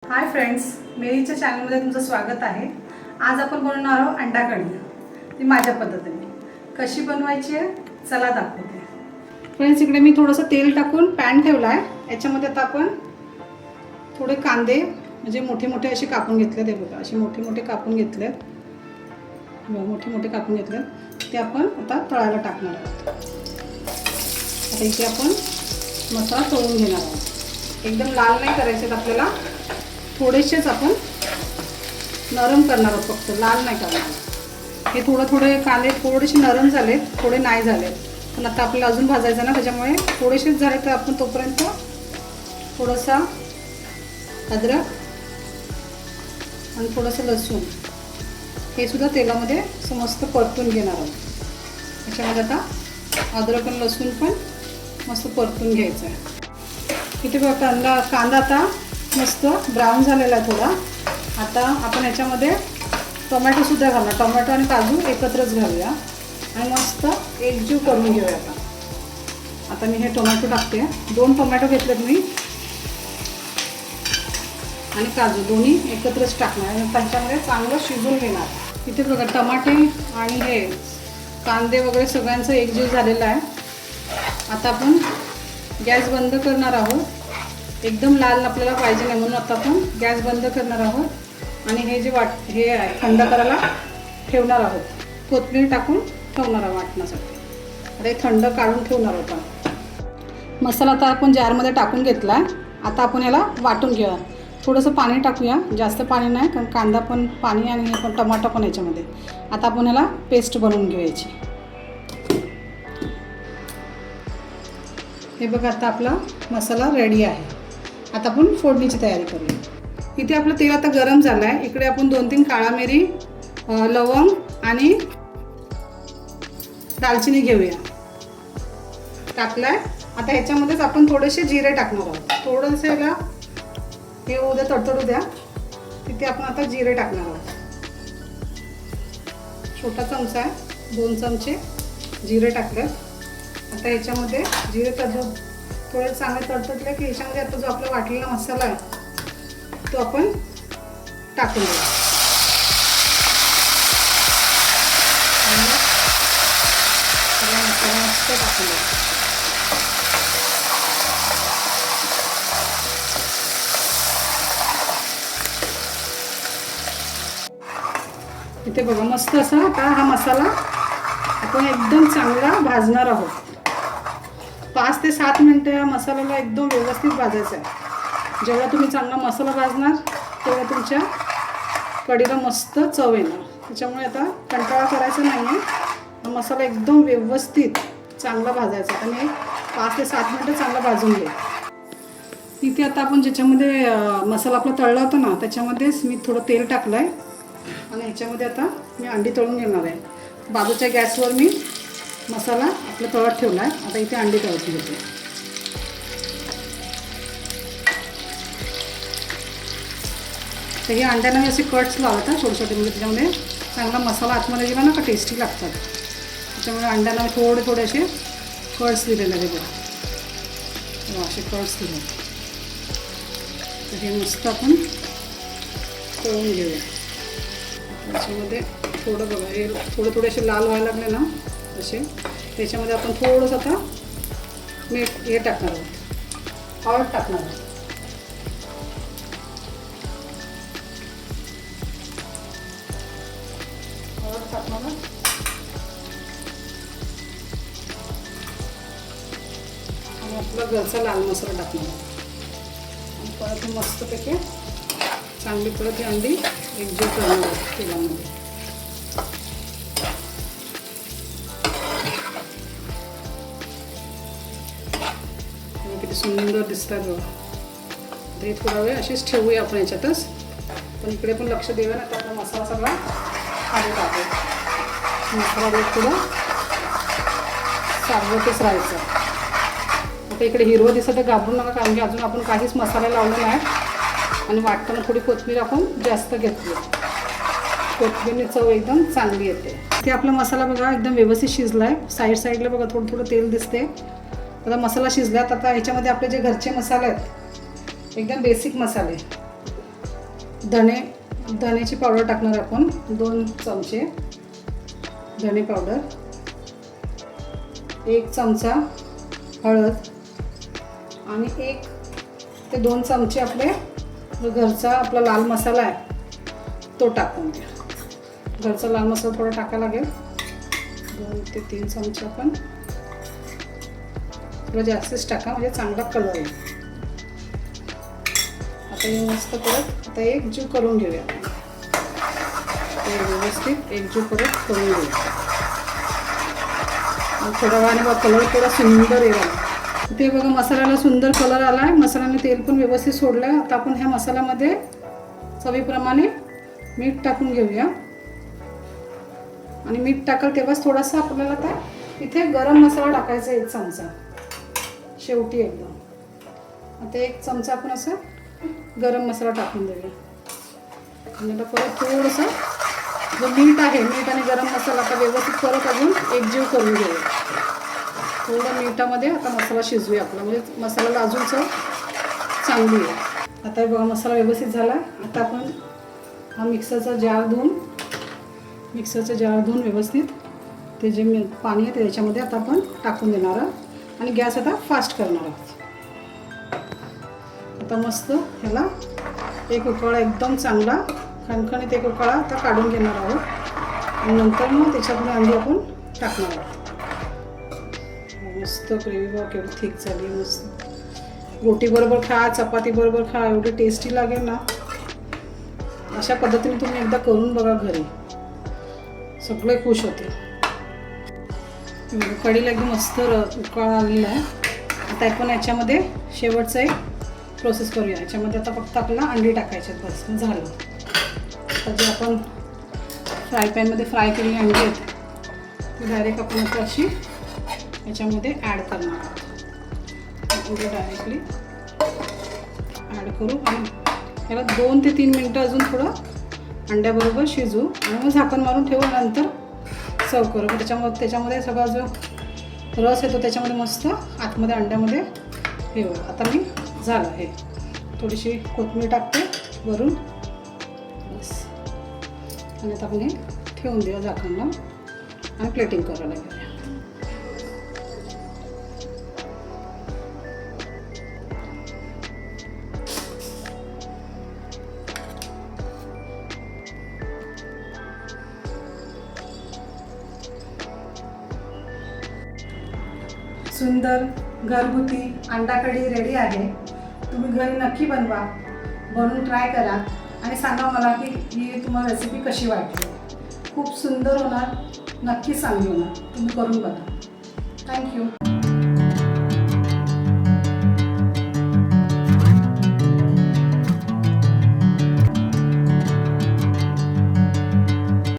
Hi friends, मेरीच्या चॅनलमध्ये तुमचं स्वागत आहे। आज आपण बनवणार आहोत अंडा कढी। ती माझ्या पद्धतीने कशी बनवायची आहे चला दाखवते। फ्रेंड्स, इकडे मी थोडंसं तेल टाकून पॅन ठेवला आहे। याच्यामध्ये आता आपण थोडे कांदे म्हणजे मोठे मोठे असे कापून घेतले। ते बघा, असे मोठे मोठे कापून घेतलेत, मोठे मोठे कापून घेतलेत। ते आपण आता तळायला टाकणार आहोत। आता इथे आपण मसाला तळून घेणार आहोत। एकदम लाल नाही करायचे आपल्याला, थोडेसेच आपण नरम करणार आहोत, फक्त लाल नाही करणार। हे थोडे कांदे थोडेसे नरम झाले, थोडे नाही झाले, पण आता आपल्याला अजून भाजायचं ना, त्याच्यामुळे थोडेसेच झाले तर आपण तोपर्यंत थोडासा अद्रक आणि थोडंसं लसूण हे सुद्धा तेलामध्ये मस्त परतून घेणार आहोत। त्याच्यामध्ये आता अद्रक आणि लसूण पण मस्त परतून घ्यायचं आहे। इथे बघा कांदा आता मस्त ब्राऊन झालेला आहे थोडा। आता आपण याच्यामध्ये टोमॅटो सुद्धा घालणार, टोमॅटो आणि काजू एकत्रच घालूया आणि मस्त एकजीव करून घेऊया। आता मी हे टोमॅटो टाकते, 2 टोमॅटो घेतलेत मी आणि काजू दोन्ही एकत्रच टाकणार आणि त्याच्यामध्ये चांगलं शिजवून घेणार। इथे बघा टमाटे आणि हे कांदे वगैरे सगळ्यांचं एकजीव झालेलं आहे। आता आपण गॅस बंद करणार आहोत। एकदम लाल आपल्याला पाहिजे नाही, म्हणून आता आपण गॅस बंद करणार आहोत आणि हे जे हे थंड करायला ठेवणार आहोत। कोथिंबीर टाकून ठेवणार आहोत वाटण्यासाठी। आता हे थंड काढून ठेवणार आहोत। मसाला आता आपण जारमध्ये टाकून घेतला आहे। आता आपण याला वाटून घेऊया। थोडंसं पाणी टाकूया, जास्त पाणी नाही, कारण कांदा पण पाणी आणि हे पण टमाटा पण याच्यामध्ये। आता आपण याला पेस्ट बनवून घेऊयाची। हे बघा, आता आपला मसाला रेडी आहे। आता आपण फोडणीची तयारी करूया। इथे आपलं तेल आता गरम झालं आहे। इकडे आपण 2-3 काळा मिरी, लवंग आणि दालचिनी घेऊया, टाकलाय। आता ह्याच्यामध्येच आपण थोडेसे जिरे टाकणार आहोत। थोडंसं याला हे उद्या तडतडू द्या। तिथे आपण आता जिरे टाकणार आहोत। छोटा चमचा आहे, 2 चमचे जिरे टाकले। आता ह्याच्यामध्ये जिरे थोडे चांगले तडतडले की ह्याच्यामध्ये आता जो आपला वाटलेला मसाला आहे तो आपण टाकून देऊ। मसाला मस्त टाकून देऊ। इथे बघा, मस्त असा आता हा मसाला आपण एकदम चांगला भाजणार आहोत। 5 ते 7 मिनिटं या मसाल्याला एकदम व्यवस्थित भाजायचं आहे। जेवढा तुम्ही चांगला मसाला भाजणार तेवढा तुमच्या कढीला मस्त चव येणार। त्याच्यामुळे आता कंटाळा करायचा नाही आहे, हा मसाला एकदम व्यवस्थित चांगला भाजायचा आणि 5 ते 7 मिनिटं चांगला भाजून घ्या। इथे आता आपण ज्याच्यामध्ये मसाला आपला तळला होता ना, त्याच्यामध्येच मी थोडं तेल टाकलं आहे आणि ह्याच्यामध्ये आता मी अंडी तळून घेणार आहे। बाजूच्या गॅसवर मी मसाला आपला तळत ठेवला आहे। आता इथे अंडी तळून घेते। तर हे अंड्यांना मी असे कट्स लावतात छोटे छोटे, म्हणजे त्याच्यामध्ये चांगला मसाला आतमध्ये गेला ना का टेस्टी लागतात। त्याच्यामुळे अंड्यांना मी थोडे असे कट्स दिलेले आहेत बघा, असे कट्स दिले। तर हे मस्त आपण तळून घेऊया। त्याच्यामध्ये थोडं बघा, हे थोडे असे लाल व्हायला लागले ना असे, त्याच्यामध्ये आपण थोडंसं आता मीठ हे टाकणार आहोत, हळद टाकणार आहोत। हळद टाकणार आणि आपला घरचा लाल मसाला टाकणार आणि परत मस्तपैकी चांगली परत ही अंडी एकजीव करणार आहोत तेलामध्ये। किती सुंदर दिसतात बघा। ते थोडा वेळ असेच ठेवूया आपण याच्यातच, पण इकडे पण लक्ष देऊया ना, तर आपला मसाला सगळा खाली टाकू। मसाला थोडं सारवतच राहायचं। आता इकडे हिरवं दिसतं तर घाबरू नका, कारण की अजून आपण काहीच मसाले लावले नाही आणि वाटताना थोडी कोथिंबीर आपण जास्त घेतली। कोथिंबीरने चव एकदम चांगली येते। ते आपला मसाला बघा एकदम व्यवस्थित शिजला आहे। साईडला बघा थोडं तेल दिसते। आता मसाला शिजल्यात। आता ह्याच्यामध्ये आपले जे घरचे मसाले आहेत, एकदम बेसिक मसाले, धण्याची पावडर टाकणार आपण 2 चमचे धणे पावडर, 1 चमचा हळद आणि 1 ते 2 चमचे आपले जो घरचा आपला लाल मसाला आहे तो टाकून द्या. घरचा लाल मसाला थोडा टाकायला लागेल, 2 ते 3 चमचे आपण थोडं जास्तच टाका म्हणजे चांगला कलर येईल. आता हे मस्त परत आता एकजीव करून घेऊया. व्यवस्थित एकजीव परत करून घेऊया. थोड्या वेळाने बघा कलर थोडा सुंदर येईल. ते बघा मसाल्याला सुंदर कलर आला आहे, मसाल्याने तेल पण व्यवस्थित सोडलं आहे. आता आपण ह्या मसाल्यामध्ये चवीप्रमाणे मीठ टाकून घेऊया आणि मीठ टाकाल तेव्हाच थोडासा आपल्याला आता इथे गरम मसाला टाकायचा 1 चमचा शेवटी एकदम. आता 1 चमचा आपण असं गरम मसाला टाकून देऊया आणि आता परत थोडंसं जो मीठ आहे, मीठ आणि गरम मसाला आता व्यवस्थित परत अजून एकजीव करून घेऊया. थोडं मिठामध्ये आता मसाला शिजवूया आपला, म्हणजे मसाल्याला अजून चव चांगली आहे. आता बघा मसाला व्यवस्थित झाला. आता आपण हा मिक्सरचा जार धुवून व्यवस्थित ते जे पाणी आहे त्याच्यामध्ये आता आपण टाकून देणार आहोत आणि गॅस आता फास्ट करणार आहोत. आता मस्त ह्याला एक उकळा एकदम चांगला खणखणीत एक उकळा आता काढून घेणार आहोत आणि नंतर मग त्याच्यामध्ये अंडी आपण टाकणार आहोत. मस्त ग्रेव्ही बघा केवढी थिक झाली, मस्त रोटीबरोबर खा, चपातीबरोबर खा, एवढी टेस्टी लागेल ना. अशा पद्धतीने तुम्ही एकदा करून बघा घरी, सगळे खुश होते. कढीला एकदम मस्त उकळा आलेला आहे. आता आपण याच्यामध्ये शेवटचं एक प्रोसेस करूया. याच्यामध्ये आता फक्त आपल्याला अंडी टाकायचे आहेत, बस झालं. आता जे आपण फ्राय पॅनमध्ये फ्राय केलेली अंडी आहेत ती डायरेक्ट आपण आता अशी याच्यामध्ये ॲड करणार आहोत. अंडी डायरेक्टली ॲड करू आणि याला 2 ते 3 मिनटं अजून थोडं अंड्याबरोबर शिजू आणि मग झाकण मारून ठेवू, नंतर सर्व करू. त्याच्यामध्ये सगळा जो रस येतो त्याच्यामध्ये मस्त आतमध्ये अंड्यामध्ये हे होईल. आता मी झालं हे, थोडीशी कोथिंबीर टाकते वरून बस आणि आता आपण हे ठेवून देऊ झाकण लावून आणि प्लेटिंग करायला घेऊया. सुंदर घरगुती अंडा कढी रेडी आहे. तुम्ही घरी नक्की बनवा, बनवून ट्राय करा आणि सांगा मला की ही तुम्हाला रेसिपी कशी वाटली. खूप सुंदर होणार, नक्की चांगली होणार. तुम्ही करून बघा. थँक्यू.